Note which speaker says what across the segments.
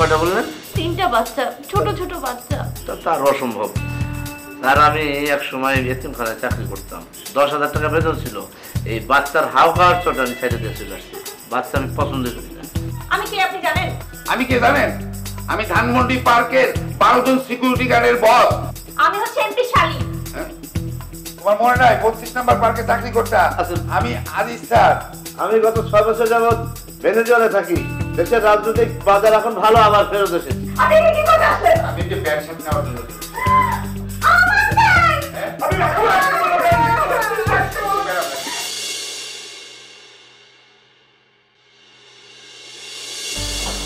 Speaker 1: কয়টা বললেন?
Speaker 2: 3টা বাচ্চা, ছোট ছোট বাচ্চা।
Speaker 1: তার অসম্ভব। আর আমি এক সময় এতিমখানায় চাকরি করতাম, 10,000 টাকা বেতন ছিল। এই বাচ্চার হাও খাওয়ার চোট আমি ছেড়ে দিয়ে চলে আসছি। বাচ্চা আমি পছন্দ করি না।
Speaker 2: আমি কে আপনি জানেন?
Speaker 3: আমি কে জানেন? আমি ধানমন্ডি পার্কের 12 জন সিকিউরিটি গার্ডের বস।
Speaker 2: আমি হচ্ছে এমপি শালী।
Speaker 3: তোমার মনে নাই 32 নাম্বার পার্কে চাকরি করতা? আমি আজিজ স্যার।
Speaker 1: আমি গত 6 বছর যাবৎ ভেনেজুয়েলায় থাকি। দেশের রাজনৈতিক বাজার এখন ভালো, আবার ফেরত এসেছি।
Speaker 2: আপনি কি কথা আসলেন?
Speaker 3: আমি যে ব্যাগ সাথে নেওয়ার জন্য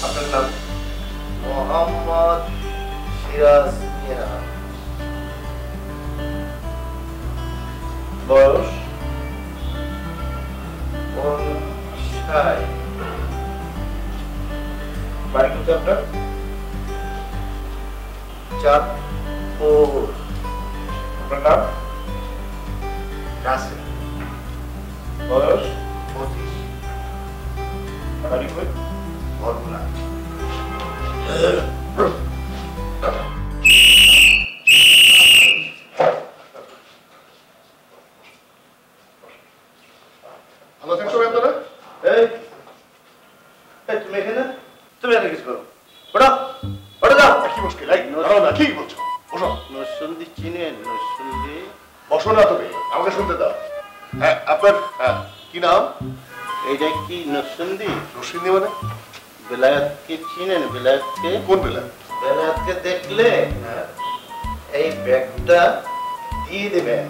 Speaker 1: আপনার নাম? মোহাম্মদ সিরাজ মিয়া। বয়স? 59। বাড়ি কোথায় আপনার? চাঁদপুর। আপনার নাম? রাসেল। বয়স? 25। বাড়ি কই? বরগুনা।
Speaker 3: ভালো আছেন সবাই আপনারা?
Speaker 1: তুমি এখানে? তুমি এখানে কিছু করো? ওটা ওটা যাও।
Speaker 3: কি মুশকিল? এই দাঁড়াও না, কি বলছো? বসো।
Speaker 1: নরসিংদী চিনেন? নরসিংদী?
Speaker 3: বসো না তুমি, আমাকে শুনতে দাও। হ্যাঁ, আপনার কি নাম?
Speaker 1: এইটা কি নরসিংদী?
Speaker 3: নরসিংদী মানে?
Speaker 1: বেলায়েতকে চিনেন? বেলায়েতকে?
Speaker 3: কোন বেলা?
Speaker 1: বেলায়েতকে দেখলে এই ব্যাগটা দিয়ে দেবেন।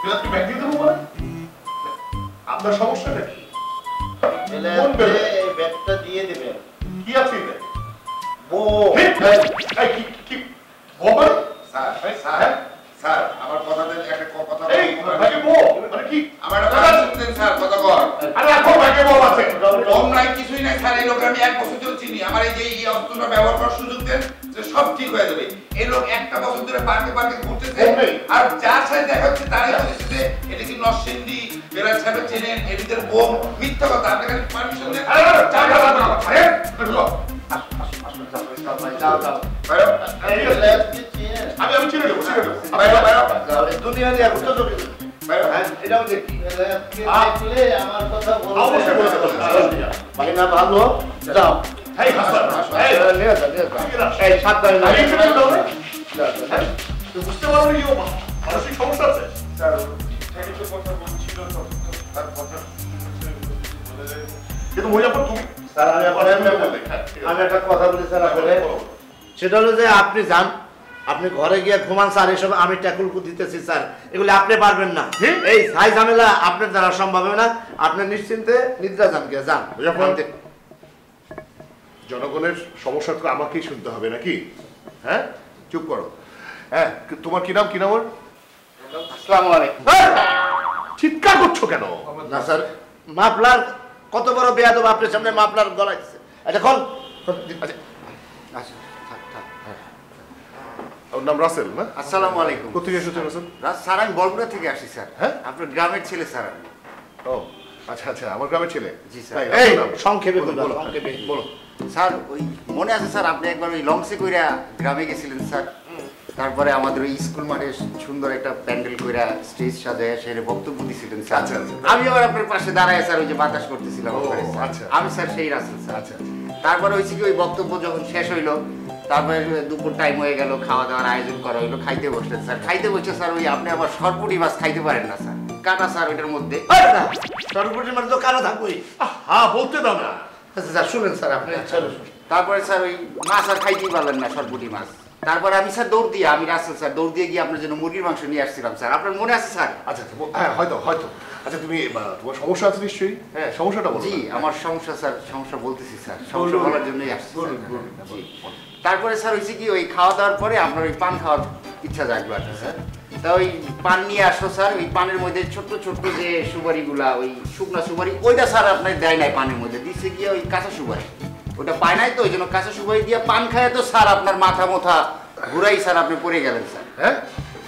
Speaker 3: বেলাকে ব্যাগ দিয়ে দেবো মানে? আপনার সমস্যাটা কি?
Speaker 1: বেলায়েতকে এই ব্যাগটা দিয়ে দেবেন।
Speaker 3: কি আছে এতে?
Speaker 1: বউ।
Speaker 3: এই কি বল?
Speaker 4: স্যার স্যার স্যার আমার কথাতে একটা কথা
Speaker 3: এই ভাগে বউ মানে কি?
Speaker 4: আমার একটা কথা শুনতেন স্যার, কথা কর।
Speaker 3: আরে এখন ভাগে বউ আছে।
Speaker 4: কম নাই, কিছুই নাই স্যার। এই লোক আমি 1 বছর ধরে চিনি। আমার এই যে এই অস্ত্রটা ব্যবহার করার সুযোগ দেন, যে সব ঠিক হয়ে যাবে। এই লোক 1টা বছর ধরে পার্কে পার্কে ঘুরতেছে, আর যার সাথে দেখা হচ্ছে তারাই বলেছে যে এটা কি নরসিংদী বেলাল সাহেবের চেনেন, এদিকের বোম। মিথ্যা কথা। আপনি খালি পারমিশন দেন।
Speaker 3: আমি চিনে দেবো, চিনে দেবো।
Speaker 1: দুনিয়ার এক উত্তর এটাও দেখি। বেলায়েতকে দেখলে আমার কথা
Speaker 3: অবশ্যই বলে দেবো।
Speaker 1: ভাই না ভালো যাও।
Speaker 3: এই হাসান, এই
Speaker 1: নিয়ে যা, নিয়ে যা। এই সাবধানে না।
Speaker 3: আমি চিনে দেবো।
Speaker 1: যা, যা।
Speaker 3: তুই বুঝতে পারো কি ও মানসিক সমস্যা আছে?
Speaker 4: স্যার ঠেকে তো কথা বলছিল, তার কথা
Speaker 3: কিন্তু মহিলাপুর তুমি
Speaker 1: স্যার আমি একটা কথা বলি স্যার আসলে, সেটা হলো যে আপনি যান, আপনি ঘরে গিয়ে ঘুমান স্যার। এসব আমি ট্যাকুল দিতেছি স্যার, এগুলো আপনি পারবেন না। এই ছাই ঝামেলা আপনার দ্বারা সম্ভব হবে না। আপনি নিশ্চিন্তে নিদ্রা যান, গিয়ে যান।
Speaker 3: জনগণের সমস্যা তো আমাকেই শুনতে হবে নাকি? হ্যাঁ, চুপ করো। হ্যাঁ, তোমার কি নাম? কি নাম?
Speaker 1: আসসালামু আলাইকুম।
Speaker 3: চিৎকার করছো কেন?
Speaker 1: না স্যার, মাফলার কত বড় বেয়াদব আপনার সামনে মাফলার গলাইছে। আচ্ছা খোল।
Speaker 3: আচ্ছা,
Speaker 1: আচ্ছা থাক থাক।
Speaker 3: ওর নাম রাসেল না?
Speaker 5: আসসালামু আলাইকুম।
Speaker 3: কোথেকে এসেছো রাসেল?
Speaker 5: স্যার আমি বরগুনা থেকে আসি স্যার।
Speaker 3: হ্যাঁ?
Speaker 5: আপনার গ্রামের ছেলে স্যার আমি।
Speaker 3: ও আচ্ছা আচ্ছা, আমার গ্রামের ছেলে।
Speaker 5: জি স্যার।
Speaker 3: তাই,
Speaker 1: এই
Speaker 3: বলো,
Speaker 1: সংক্ষেপে
Speaker 3: বলো,
Speaker 1: বলো,
Speaker 3: বলো,
Speaker 1: সংক্ষেপে
Speaker 3: বলো।
Speaker 5: স্যার ওই মনে আছে স্যার, আপনি একবার ওই লঞ্চে কইরা গ্রামে গেছিলেন স্যার। তারপরে আমাদের ওই স্কুল মাঠে সুন্দর একটা প্যান্ডেল কইরা স্টেজ সাজায় সেটা বক্তব্য দিছিলেন স্যার।
Speaker 3: আচ্ছা, আচ্ছা।
Speaker 5: আমি আবার আপনার পাশে দাঁড়ায় স্যার ওই যে বাতাস করতেছিলাম
Speaker 3: ও,
Speaker 5: ওখানে স্যার।
Speaker 3: আচ্ছা।
Speaker 5: আমি স্যার সেই রাসেল স্যার।
Speaker 3: আচ্ছা।
Speaker 5: তারপরে হয়েছে কি ওই বক্তব্য যখন শেষ হইলো, তারপরে দুপুর টাইম হয়ে গেল, খাওয়া দাওয়ার আয়োজন করা হইলো, খাইতে বসলেন স্যার। খাইতে বসে স্যার ওই আপনি আবার সরপুটি মাছ খাইতে পারেন না স্যার, কাটা স্যার ওইটার মধ্যে।
Speaker 1: সর্বপ্রথম মানে তো কারো থাকবোই।
Speaker 3: হ্যাঁ, বলতে দাও না।
Speaker 1: আচ্ছা স্যার শুনেন স্যার, আপনি
Speaker 5: তারপরে স্যার ওই মাছ আর খাইতেই পারলেন না, সরপুটি মাছ। তারপরে আমি স্যার দৌড় দিয়ে, আমি রাসেল স্যার দৌড় দিয়ে গিয়ে আপনার জন্য মুরগির মাংস নিয়ে আসছিলাম স্যার। আপনার মনে আছে স্যার?
Speaker 3: আচ্ছা আচ্ছা, হ্যাঁ হয়তো হয়তো। আচ্ছা, তুমি তোমার সমস্যা আছে নিশ্চয়ই? হ্যাঁ, সমস্যাটা বলো।
Speaker 5: জি, আমার সমস্যা স্যার, সমস্যা বলতেছি স্যার, সমস্যা বলার জন্যই আসছি স্যার। জি। তারপরে স্যার হয়েছে কি ওই খাওয়া দাওয়ার পরে আপনার ওই পান খাওয়ার ইচ্ছা জাগলো আর কি স্যার। তা ওই পান নিয়ে আসলো স্যার। ওই পানের মধ্যে ছোট্ট ছোট্ট যে সুপারিগুলা, ওই শুকনা সুপারি, ওইটা স্যার আপনার দেয় নাই পানের মধ্যে, দিচ্ছে গিয়ে ওই কাঁচা সুপারি। ওটা পায় নাই তো, ওই জন্য কাঁচা সুপারি দিয়ে পান খায় তো স্যার আপনার মাথা মোথা ঘুরাই স্যার আপনি পড়ে গেলেন স্যার।
Speaker 3: হ্যাঁ?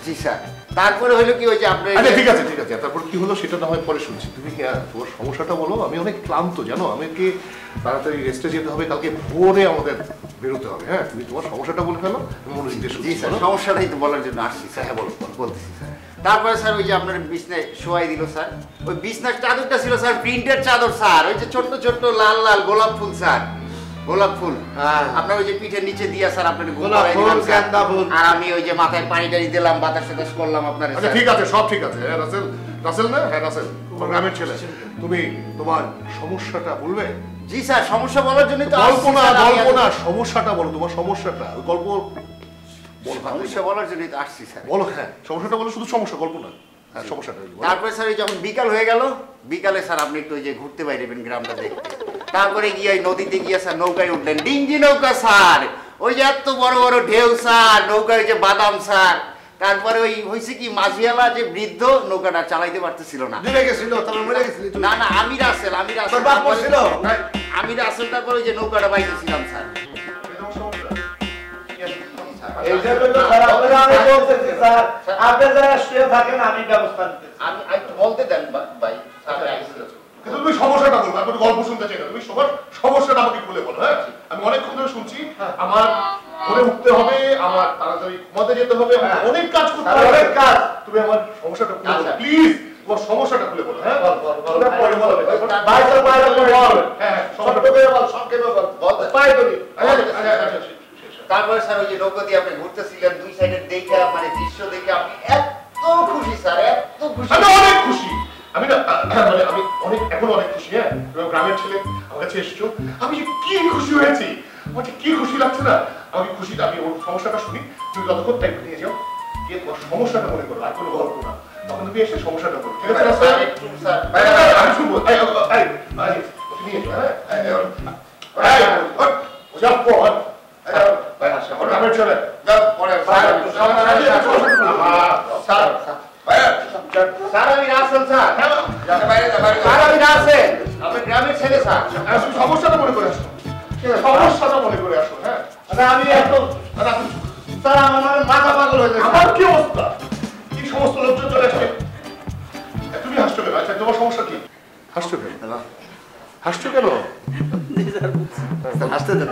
Speaker 5: জি স্যার। তারপরে হলো কি ওই যে আপনি
Speaker 3: আচ্ছা ঠিক আছে তারপর কি হলো সেটা না হয় পরে শুনছি। তুমি তোমার সমস্যাটা বলো। আমি অনেক ক্লান্ত জানো, আমাকে তাড়াতাড়ি রেস্টে যেতে হবে, কালকে ভোরে আমাদের বেরোতে হবে। হ্যাঁ তুমি তোমার সমস্যাটা বলে ফেলো, আমি মনোযোগ দিয়ে
Speaker 5: জি
Speaker 3: শুনছি।
Speaker 5: স্যার, সমস্যাটাই তো বলার জন্য আসছি স্যার।
Speaker 3: হ্যাঁ বলো।
Speaker 5: বলতেছি স্যার। তারপরে স্যার ওই যে আপনার বিছনায় শোয়াই দিল স্যার, ওই বিছনার চাদরটা ছিল স্যার প্রিন্টেড চাদর স্যার, ওই যে ছোট্ট ছোট্ট লাল লাল গোলাপ ফুল স্যার, গোলাপ ফুল।
Speaker 1: হ্যাঁ।
Speaker 5: আপনার ওই যে পিঠের নিচে দিয়া স্যার আপনার
Speaker 1: গোলাপ ফুল, গাঁদা ফুল।
Speaker 5: আর আমি ওই যে মাথায় পানি টানি দিলাম, বাতাস টাতাস করলাম আপনার।
Speaker 3: আচ্ছা ঠিক আছে, সব ঠিক আছে। হ্যাঁ রাসেল, রাসেল না? হ্যাঁ রাসেল, তোমার গ্রামের ছেলে। তুমি তোমার সমস্যাটা বলবে?
Speaker 5: জি স্যার, সমস্যা বলার জন্য তো
Speaker 3: গল্প না,
Speaker 5: আসছি স্যার, আমি
Speaker 3: গল্প না, সমস্যাটা বলো, তোমার সমস্যাটা। ওই গল্প
Speaker 5: সমস্যা বলার জন্যই তো আসছি স্যার।
Speaker 3: বলো। হ্যাঁ সমস্যাটা বলো, শুধু সমস্যা, গল্প না। হ্যাঁ সমস্যাটা বলো।
Speaker 5: তারপরে স্যার ওই যখন বিকাল হয়ে গেল, বিকালে স্যার আপনি একটু ওই যে ঘুরতে বাইরেবেন গ্রামটা দেখতে। তারপরে গিয়ে ওই নদীতে গিয়ে স্যার নৌকায় উঠলেন, ডিঙ্গি নৌকা স্যার, ওই যে এত বড় বড় ঢেউ স্যার, নৌকায় যে বাদাম স্যার। তারপরে ওই হয়েছে কি মাঝিয়ালা যে বৃদ্ধ নৌকাটা চালাইতে পারতেছিল না।
Speaker 1: ডুবে গেছিল, তারপর মরে গেছিলি তুই।
Speaker 5: না না, আমি রাসেল।
Speaker 1: তোর বাপ মরছিল?
Speaker 5: আমি রাসেল, তারপরে ওই যে নৌকাটা বাইতেছিলাম স্যার।
Speaker 1: এই জন্য তো স্যার আপনারা আমি বলতেছি স্যার, আপনি যারা শুয়ে থাকেন আমি ব্যবস্থা নিতেছি।
Speaker 5: আমি একটু বলতে দেন ভাই।
Speaker 3: কিন্তু তুমি সমস্যাটা বলবো, আমি গল্প শুনতে চাই না। তুমি সবার সমস্যাটা আমাকে খুলে বলো। হ্যাঁ আমি অনেকক্ষণ ধরে শুনছি। আমার ঘরে উঠতে হবে, আমার তাড়াতাড়ি ঘুমাতে যেতে হবে, আমার অনেক কাজ করতে হবে, অনেক কাজ। তুমি আমার সমস্যাটা খুলে বলো প্লিজ, তোমার সমস্যাটা খুলে বলো। হ্যাঁ বল। পরে বলো ভাই, স্যার বাইরে বল। হ্যাঁ সমস্যাটা বল, সংক্ষেপে বল। বলতে পাই তুমি।
Speaker 5: তারপরে স্যার ওই যে নৌকা দিয়ে আপনি ঘুরতেছিলেন, দুই সাইডের দেখে মানে দৃশ্য দেখে আপনি এত খুশি স্যার, এত খুশি।
Speaker 3: আমি অনেক খুশি। আমি না মানে আমি অনেক এখন অনেক খুশি। হ্যাঁ তুমি গ্রামের ছেলে, আমার কাছে এসছো, আমি যে কি খুশি হয়েছি, আমার যে কি খুশি লাগছে না। আমি খুশিটা, আমি ওর সমস্যাটা শুনি। তুমি যতক্ষণ টাইম নিয়ে যাও, গিয়ে তোমার সমস্যাটা মনে করো, আর কোনো গল্প না। তখন তুমি এসে সমস্যাটা বলো, ঠিক আছে?
Speaker 5: স্যার একটু স্যার
Speaker 3: আমি শুনবো। নিয়ে যাও। হ্যাঁ গ্রামের ছেলে
Speaker 5: স্যার, আমি রাসেল স্যার। স্যার আমি রাসেল, আমি গ্রামের ছেলে স্যার।
Speaker 3: সমস্যাটা মনে করে আসো, সমস্যাটা মনে করে আসো। হ্যাঁ
Speaker 1: আমি এত স্যার আমার মাথা পাগল হয়ে যাচ্ছে।
Speaker 3: আমার কি অবস্থা, কি সমস্ত লোকজন চলে আসছে। তুমি হাসছো কেন? আচ্ছা তোমার সমস্যা কি? হাসছো কেন? হাসছো কেন?
Speaker 1: হাসতে দেন।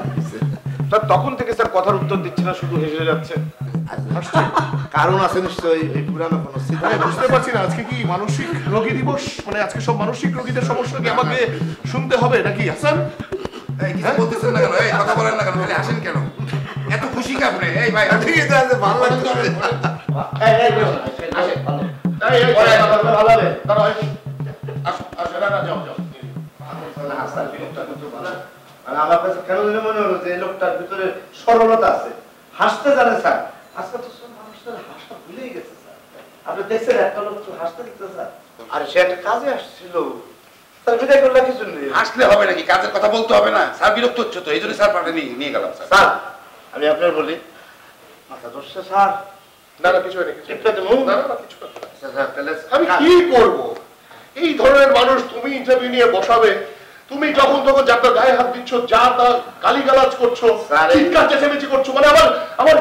Speaker 6: স্যার তখন থেকে স্যার কথার উত্তর দিচ্ছে না, শুধু হেসে যাচ্ছে।
Speaker 1: কারণ আছে নিশ্চয়ই, এই পুরানো কোনো স্মৃতি।
Speaker 3: আমি বুঝতে পারছি না, আজকে কি মানসিক রোগী দিবস? মানে আজকে সব মানসিক রোগীদের সমস্যা কি আমাকে শুনতে হবে নাকি হাসান?
Speaker 4: এই কিছু বলতেছেন না কেন? এই কথা বলেন না কেন? তাহলে আসেন কেন? এত খুশি কি আপনি? এই ভাই
Speaker 1: ঠিক আছে, ভালো লাগছে। ভালো হবে। আমার কাছে কেন যেন মনে হলো যে এই লোকটার ভিতরে সরলতা আছে, হাসতে জানে স্যার। আজকে তো সব মানুষের হাসা ভুলেই গেছে স্যার। আপনি দেখছেন একটা লোক তো হাসতে দিতে স্যার। আরে সে একটা কাজে আসছিল স্যার, বিদায় করলে কিছু নেই।
Speaker 4: আসলে হবে নাকি? কাজের কথা বলতে হবে না? স্যার বিরক্ত হচ্ছে তো, এই জন্য স্যার পাঠে নিয়ে গেলাম স্যার।
Speaker 1: স্যার আমি আপনার বলি, মাথা ধরছে স্যার।
Speaker 3: না না কিছু নেই,
Speaker 1: টিপটা দেবো?
Speaker 3: না না কিছু না।
Speaker 1: আচ্ছা স্যার, তাহলে
Speaker 3: আমি কি করব? এই ধরনের মানুষ তুমি ইন্টারভিউ নিয়ে বসাবে, তুমি যখন তখন যার তার গায়ে হাত দিচ্ছ, যা তা গালিগালাজ করছো, চিৎকার চেঁচামেচি করছো। মানে আমার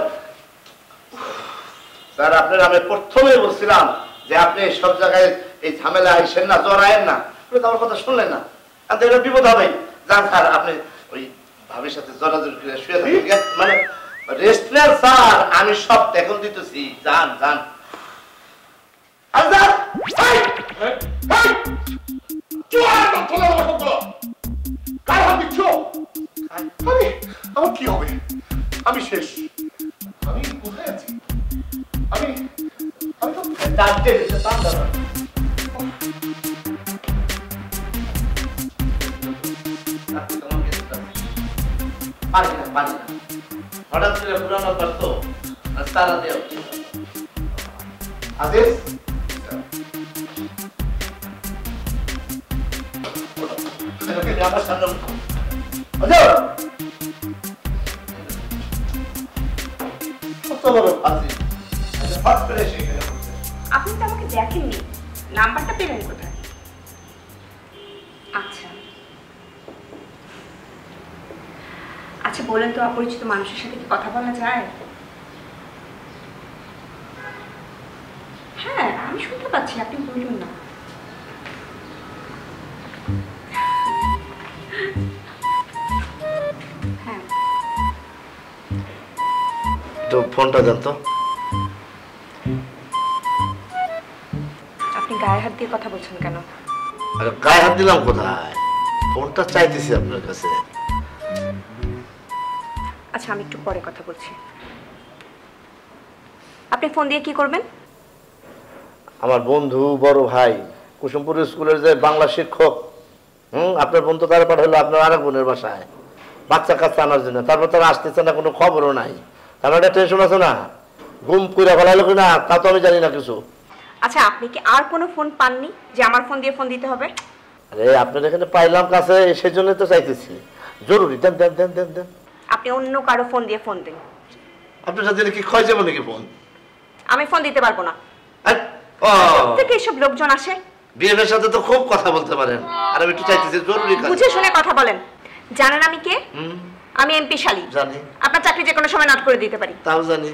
Speaker 1: স্যার আপনার আমি প্রথমে বলছিলাম যে আপনি সব জায়গায় এই ঝামেলা আইসেন না, জড়ায়েন না। আপনি তো আমার কথা শুনলেন না, তাতে এটা বিপদ হবে। যান স্যার, আপনি ওই ভাবির সাথে জড়াজড়ি করে শুয়ে থাকেন, মানে রেস্ট নেন স্যার, আমি সব ট্যাকল দিতেছি। যান যান।
Speaker 3: আমার কি হবে? আমি শেষ। আমি কোথায় আছি? আমি তো
Speaker 1: ডাকতে দিতে পান দাদা। পারি না, পারি না। হঠাৎ করে পুরানো করতো তারা দেওয়া উচিত। আদেশ আমার সামনে কত বড় ফাঁসি, হট করে এসে গেলে।
Speaker 2: আপনি তো আমাকে দেখেননি, নাম্বারটা পেলেন কোথায়? আচ্ছা আচ্ছা, বলেন তো অপরিচিত মানুষের সাথে কি কথা বলা যায়? হ্যাঁ আমি শুনতে পাচ্ছি, আপনি বলুন না। হ্যাঁ
Speaker 1: তো ফোনটা দেন তো।
Speaker 2: আপনি গায়ে হাত দিয়ে কথা বলছেন কেন?
Speaker 1: আরে গায়ে হাত দিলাম কোথায়? ফোনটা চাইতেছি আপনার কাছে।
Speaker 2: আচ্ছা আমি একটু পরে কথা বলছি। আপনি ফোন দিয়ে কি করবেন?
Speaker 1: আমার বন্ধু বড় ভাই কুসুমপুর স্কুলের যে বাংলা শিক্ষক, আপনার বন্ধু তারা পাঠালো আপনার আরেক বোনের বাসায় বাচ্চা কাচ্চা আনার জন্য। তারপর তারা আসতেছে না, কোনো খবরও নাই। তার একটা টেনশন আছে না, ঘুম করে ফেলালো কিনা তা তো আমি জানি না কিছু।
Speaker 2: আচ্ছা আপনি কি আর কোনো ফোন পাননি যে আমার ফোন দিয়ে ফোন দিতে হবে?
Speaker 1: আরে আপনার এখানে পাইলাম কাছে, সেই জন্যই তো চাইতেছি। জরুরি, দেন দেন দেন দেন দেন।
Speaker 2: আপনি অন্য কারো ফোন দিয়ে ফোন দিন।
Speaker 1: আপনার সাথে কি ক্ষয় যাবো নাকি ফোন?
Speaker 2: আমি ফোন দিতে পারবো না। থেকে এসব লোকজন আসে।
Speaker 1: বিএফের সাথে তো খুব কথা বলতে পারেন, আর আমি একটু চাইতেছি জরুরি কাজ।
Speaker 2: বুঝে শুনে কথা বলেন। জানেন আমি কে? আমি এমপি শালী।
Speaker 1: জানি।
Speaker 2: আপনার চাকরি যে কোনো সময় নট করে দিতে পারি।
Speaker 1: তাও জানি।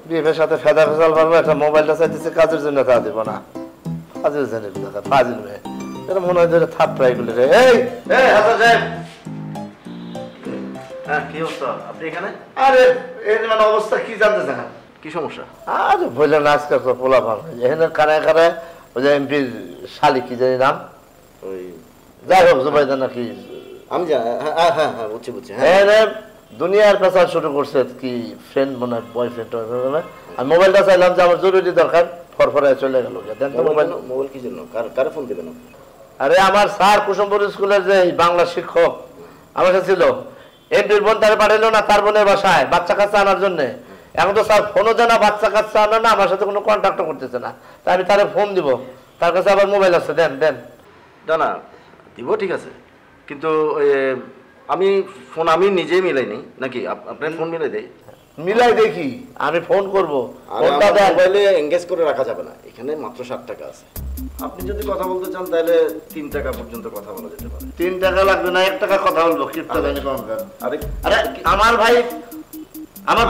Speaker 1: বিএফের সাথে ফেদা ফেসাল পারবো, একটা মোবাইলটা চাইতেছে কাজের জন্য, তা দেবো না। কাজের জন্য ফাজিল মেয়ে, এটা মনে হয় যে থার্ড ট্রাই করলে রে। এই হাসান সাহেব, হ্যাঁ কি অবস্থা? আপনি এখানে? আরে এই মানে অবস্থা কি জানতে চান? কি সমস্যা? আরে বললে না, আজকাল তো পোলা পান এখানে কারায় কারায় ওই যে এমপির শালিক কি জানি নাম, ওই যাই হোক জুবাইদা নাকি,
Speaker 7: আমি হ্যাঁ হ্যাঁ হ্যাঁ বুঝছি বুঝছি।
Speaker 1: হ্যাঁ দুনিয়ার পেশা শুরু করছে কি ফ্রেন্ড মনে হয়, বয়ফ্রেন্ড। আমি মোবাইলটা চাইলাম যে আমার জরুরি দরকার, ফরফরায় চলে গেল। দেন তো মোবাইল।
Speaker 7: মোবাইল কি জন্য, কারে ফোন দিবেন?
Speaker 1: আরে আমার স্যার কুসুমপুর স্কুলের যে বাংলা শিক্ষক আমার কাছে ছিল, এমপির বোন তারা পাঠাইলো না তার বোনের বাসায় বাচ্চা কাচ্চা আনার জন্য। এখন তো স্যার ফোনও দেয় না, বাচ্চা কাচ্চা আনা না, আমার সাথে কোনো কন্ট্যাক্টও করতেছে না। তাই আমি তারে ফোন দিব, তার কাছে আবার মোবাইল আছে। দেন দেন।
Speaker 7: না দিব, ঠিক আছে, কিন্তু আমি ফোন আমি নিজেই মিলাই নেই নাকি আপনার ফোন মিলাই দেই?
Speaker 1: মিলাই দেখি, আমি ফোন করবো।
Speaker 7: মোবাইলে এঙ্গেজ করে রাখা যাবে না, এখানে মাত্র 60 টাকা আছে। আপনি যদি কথা বলতে চান তাহলে 3 টাকা পর্যন্ত কথা বলা যেতে পারে।
Speaker 1: 3 টাকা লাগবে না, 1 টাকা কথা বলবো। কিপটা জানি কোন।
Speaker 7: আরে
Speaker 1: আমার ভাই, আমার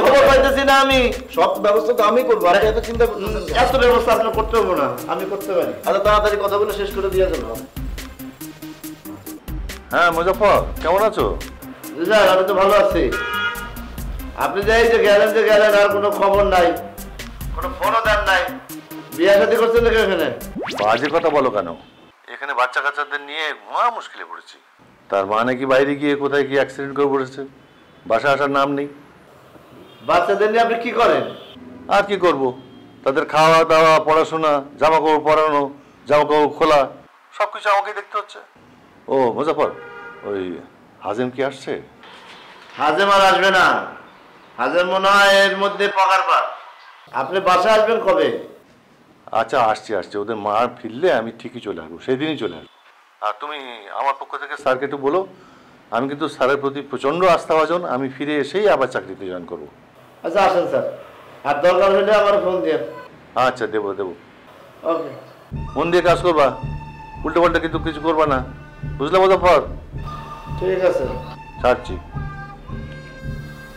Speaker 1: খবর পাইতেছি না, আমি
Speaker 7: সব ব্যবস্থা তো আমি করবো, আপনি এত চিন্তা করতেছেন।
Speaker 1: এত ব্যবস্থা আপনি করতে হবে না, আমি করতে পারি।
Speaker 7: আচ্ছা তাড়াতাড়ি কথাগুলো শেষ করে দিয়ে যাবো।
Speaker 3: হ্যাঁ মুজাফফর, কেমন আছো?
Speaker 1: স্যার আমি তো ভালো আছি। আপনি যাই যে গেলেন আর কোনো খবর নাই, কোনো ফোনও দেন নাই। বিয়ে শাদী করছেন নাকি এখানে?
Speaker 3: বাজে কথা বলো কেন? এখানে বাচ্চা কাচ্চাদের নিয়ে মহা মুশকিলে পড়েছি। তার মানে কি বাইরে গিয়ে কোথায় কি অ্যাক্সিডেন্ট করে পড়েছে, বাসা আসার নাম নেই।
Speaker 1: বাচ্চাদের নিয়ে আপনি কি করেন?
Speaker 3: আর কি করব, তাদের খাওয়া দাওয়া, পড়াশোনা, জামা কাপড় পরানো, জামা কাপড় খোলা, সব কিছু আমাকে দেখতে হচ্ছে। ও মুজাফফর, ওই হাজিম কি আসছে?
Speaker 1: হাজেম আর আসবে না, হাজেম মনে হয় এর মধ্যে পকার পার। আপনি বাসায় আসবেন কবে?
Speaker 3: আচ্ছা আসছি, ওদের মা ফিরলে আমি ঠিকই চলে আসবো, সেই দিনই চলে আসবো। আর তুমি আমার পক্ষ থেকে স্যারকে একটু বলো, আমি কিন্তু স্যারের প্রতি প্রচণ্ড আস্থাভাজন, আমি ফিরে এসেই আবার চাকরিতে জয়েন করবো।
Speaker 1: আচ্ছা আসেন স্যার, আর দরকার হলে আমার ফোন দিয়ে।
Speaker 3: আচ্ছা দেবো।
Speaker 1: ওকে,
Speaker 3: মন দিয়ে কাজ করবা, উল্টো পাল্টা কিন্তু কিছু করবা না, বুঝলে মুজাফফর?
Speaker 1: ঠিক আছে।
Speaker 3: ছাড়ছি।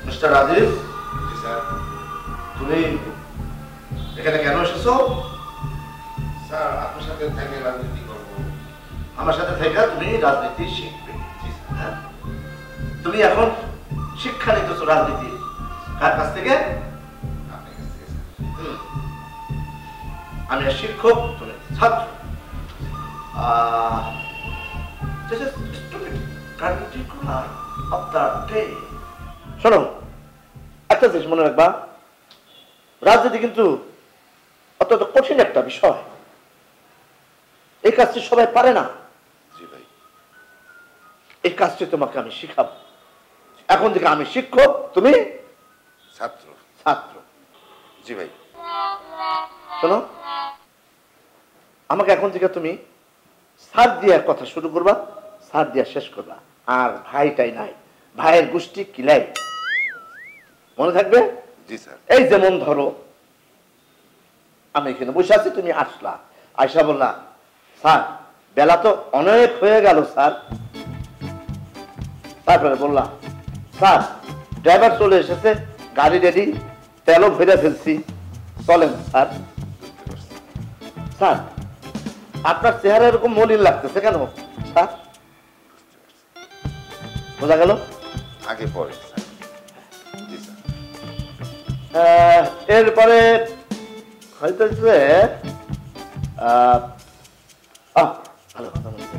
Speaker 1: মিস্টার রাজীব, তুমি এখানে কেন এসেছো?
Speaker 4: স্যার আপনার সাথে থেকে রাজনীতি করবো।
Speaker 1: আমার সাথে থেকে তুমি রাজনীতি শিখবে। হ্যাঁ? তুমি এখন শিক্ষা নিতেছো রাজনীতি, কার কাছ থেকে?
Speaker 4: আপনার কাছ থেকে
Speaker 1: আমি শিক্ষক, তুমি ছাত্র। শোনো, একটা জিনিস মনে রাখবা, রাজনীতি কিন্তু অত্যন্ত কঠিন একটা বিষয়। এই কাজটি সবাই পারে না।
Speaker 4: জি ভাই।
Speaker 1: এই কাজটি তোমাকে আমি শিখাবো। এখন থেকে আমি শিক্ষক, তুমি
Speaker 4: ছাত্র।
Speaker 1: ছাত্র।
Speaker 4: জি ভাই।
Speaker 1: শোনো, আমাকে এখন থেকে তুমি সার দিয়া কথা শুরু করবা, সার দিয়া শেষ করবা। আর ভাইটাই নাই, ভাইয়ের গোষ্ঠী কিলাই, মনে থাকবে?
Speaker 4: জি স্যার।
Speaker 1: এই যেমন ধরো আমি এখানে বসে আছি, তুমি আসলা, আয়সা বললা স্যার বেলা তো অনেক হয়ে গেল স্যার। তারপরে বললাম স্যার ড্রাইভার চলে এসেছে, গাড়ি রেডি, তেলও ভরে ফেলছি, চলেন স্যার। স্যার আপনার চেহারা এরকম মলিন লাগতেছে কেন স্যার? বোঝা গেল?
Speaker 4: আগে পরে জি স্যার।
Speaker 1: এরপরে হয়তো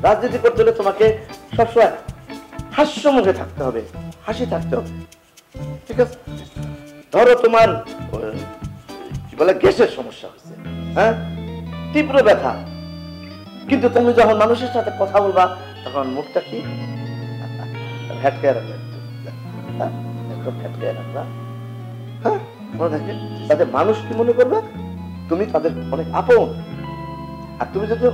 Speaker 1: রাজনীতি করতে হলে তোমাকে সবসময় হাস্য মুখে থাকতে হবে, হাসি থাকতে হবে, ঠিক আছে? ধরো তোমার কি বলে গ্যাসের সমস্যা হয়েছে, হ্যাঁ, তীব্র ব্যথা, কিন্তু তুমি যখন মানুষের সাথে কথা বলবা তখন মুখটা কি ভ্যাটকে রাখবে, একদম ভ্যাটকে রাখবা, হ্যাঁ, মনে থাকে। তাতে মানুষ কি মনে করবে? তুমি তাদের অনেক আপন। আর তুমি যদি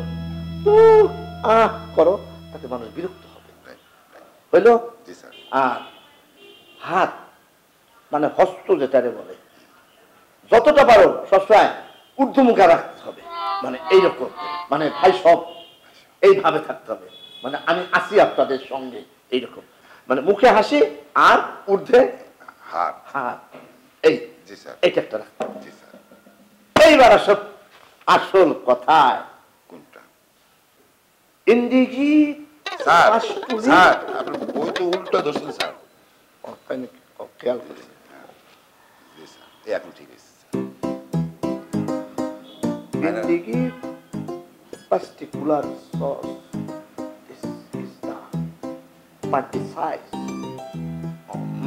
Speaker 1: করো তাতে মানুষ বিরক্ত হবে, হইল? আর হাত মানে হস্ত যেটারে বলে, যতটা পারো সবসময় ঊর্ধ্বমুখে রাখতে হবে, মানে এইরকম, মানে ভাই সব এইভাবে থাকতে হবে, মানে আমি আছি আপনাদের সঙ্গে, এইরকম, মানে মুখে হাসি আর ঊর্ধ্বে
Speaker 4: হাত
Speaker 1: হাত, এই এইটা একটা রাখতে হবে। এইবার আসল কথায়,
Speaker 4: কোনটা?
Speaker 1: ইন্দিজি
Speaker 4: স্যার স্যার আপনি বই তো উল্টো ধরছেন স্যার।
Speaker 1: খেয়াল করি।
Speaker 4: জি স্যার, এখন ঠিক আছে।
Speaker 1: ইন্দিজি particular source is the precise,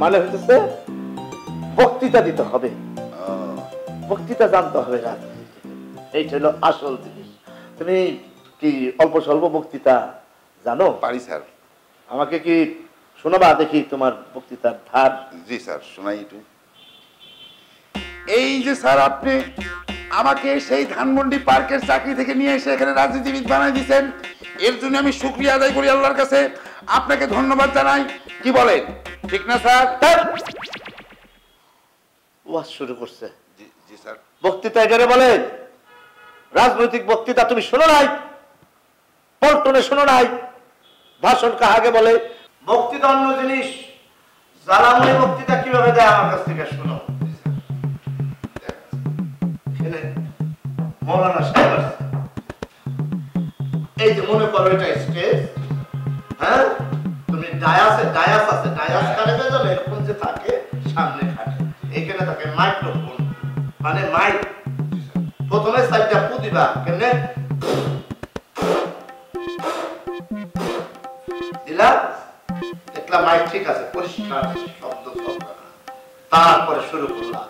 Speaker 1: মানে হচ্ছে বক্তৃতা দিতে হবে, বক্তৃতা জানতে হবে, এইটা হলো আসল জিনিস। তুমি কি অল্প স্বল্প বক্তৃতা জানো?
Speaker 4: পারি স্যার।
Speaker 1: আমাকে কি শোনাবা দেখি তোমার বক্তৃতার ধার?
Speaker 4: জি স্যার, শোনাই একটু। এই যে স্যার আপনি আমাকে সেই ধানমন্ডি পার্কের চাকরি থেকে নিয়ে এসে এখানে রাজনীতিবিদ বানাই দিয়েছেন, এর জন্য আমি শুকরিয়া আদায় করি আল্লাহর কাছে, আপনাকে ধন্যবাদ জানাই। কি বলেন, ঠিক না স্যার?
Speaker 1: ওয়াজ শুরু করছে।
Speaker 4: জি স্যার।
Speaker 1: বক্তৃতা এটারে বলে, রাজনৈতিক বক্তৃতা তুমি শোনো নাই, পল্টনে শোনো নাই, ভাষণ কাহাকে বলে? বক্তৃতা অন্য জিনিস, জ্বালাময় বক্তৃতা কিভাবে দেয় আমার কাছ থেকে শোনো। মৌলানা সাহেব আছে, এই যে মনে করো এটা স্টেজ, হ্যাঁ, তুমি ডায়াস আছে, ডায়াস কানে বেজালে এরকম যে থাকে সামনে খাটে, এখানে থাকে মাইক্রোফোন, মানে মাইক। প্রথমে সাইডটা ফু দিবা, কেমনে দিলা, দেখলা মাইক ঠিক আছে, পরিষ্কার শব্দ, তারপরে শুরু করলাম।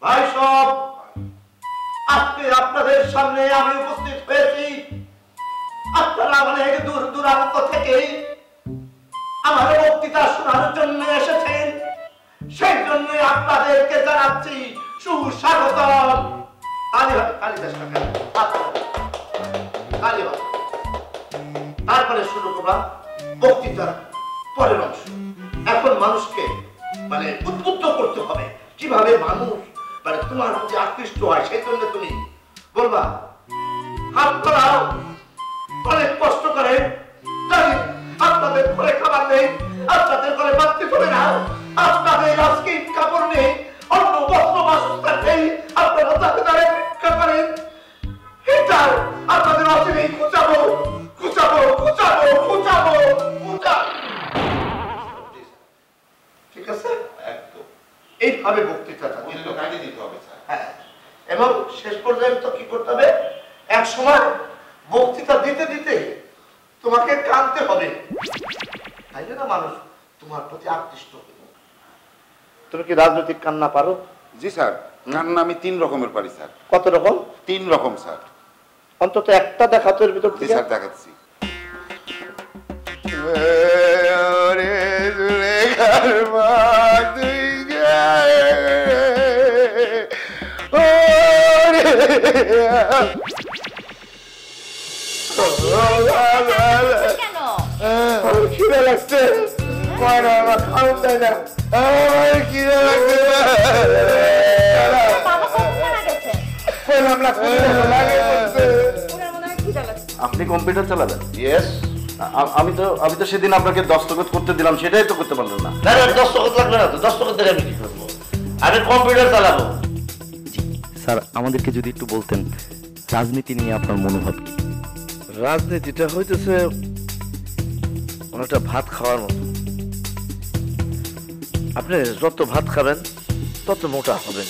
Speaker 1: ভাই সব, আজকে আপনাদের সামনে আমি উপস্থিত হয়েছি, আপনারা অনেক দূর দূরান্ত থেকে আমার বক্তৃতা শোনার জন্য এসেছেন, সেই জন্য আপনাদেরকে জানাচ্ছি সুস্বাগতম। তারপরে শুরু করলাম বক্তৃতার পরের অংশ। এখন মানুষকে মানে উদ্বুদ্ধ করতে হবে, কিভাবে মানুষ মানে তোমার প্রতি আকৃষ্ট হয়, সেই জন্য তুমি বলবা হাত ধরাও, অনেক কষ্ট করে, জানি আপনাদের ঘরে খাবার নেই, আপনাদের ঘরে বাড়তে হবে না, আপনাদের আজকে কাপড় নেই, অন্য বস্ত্র বাসস্থান নেই, আপনারা তাকে তারা ভিক্ষা করেন, এটাও আপনাদের অচিরেই খুঁচাবো, ঠিক আছে? একদম এইভাবে বক্তৃতাটা দিতে হবে, হ্যাঁ। এবং শেষ পর্যন্ত কি করতে হবে, এক সময় বক্তৃতা দিতে দিতে তোমাকে কাঁদতে হবে, তাই না মানুষ তোমার প্রতি আকৃষ্ট হবে। তুমি কি রাজনৈতিক কান্না পারো?
Speaker 4: জি স্যার, কান্না আমি 3 রকমের পারি স্যার।
Speaker 1: কত রকম?
Speaker 4: 3 রকম স্যার।
Speaker 1: অন্তত একটা দেখাতো এর ভিতর থেকে।
Speaker 4: স্যার দেখাচ্ছি।
Speaker 1: খিদে লাগছে, খাওয়া যায় না, খিদে লাগছে। আপনি কম্পিউটার চালাবেন?
Speaker 3: ইয়েস।
Speaker 7: আমি তো সেদিন আপনাকে দস্তখত করতে দিলাম, সেটাই তো করতে পারলেন না।
Speaker 1: না দস্তখত লাগবে না তো, দস্তখত দেখে আমি কি করবো? আমি কম্পিউটার চালাবো।
Speaker 8: স্যার আমাদেরকে যদি একটু বলতেন রাজনীতি নিয়ে আপনার মনোভাব কি?
Speaker 9: রাজনীতিটা হইতেছে অনেকটা ভাত খাওয়ার মতো। আপনি যত ভাত খাবেন তত মোটা হবেন।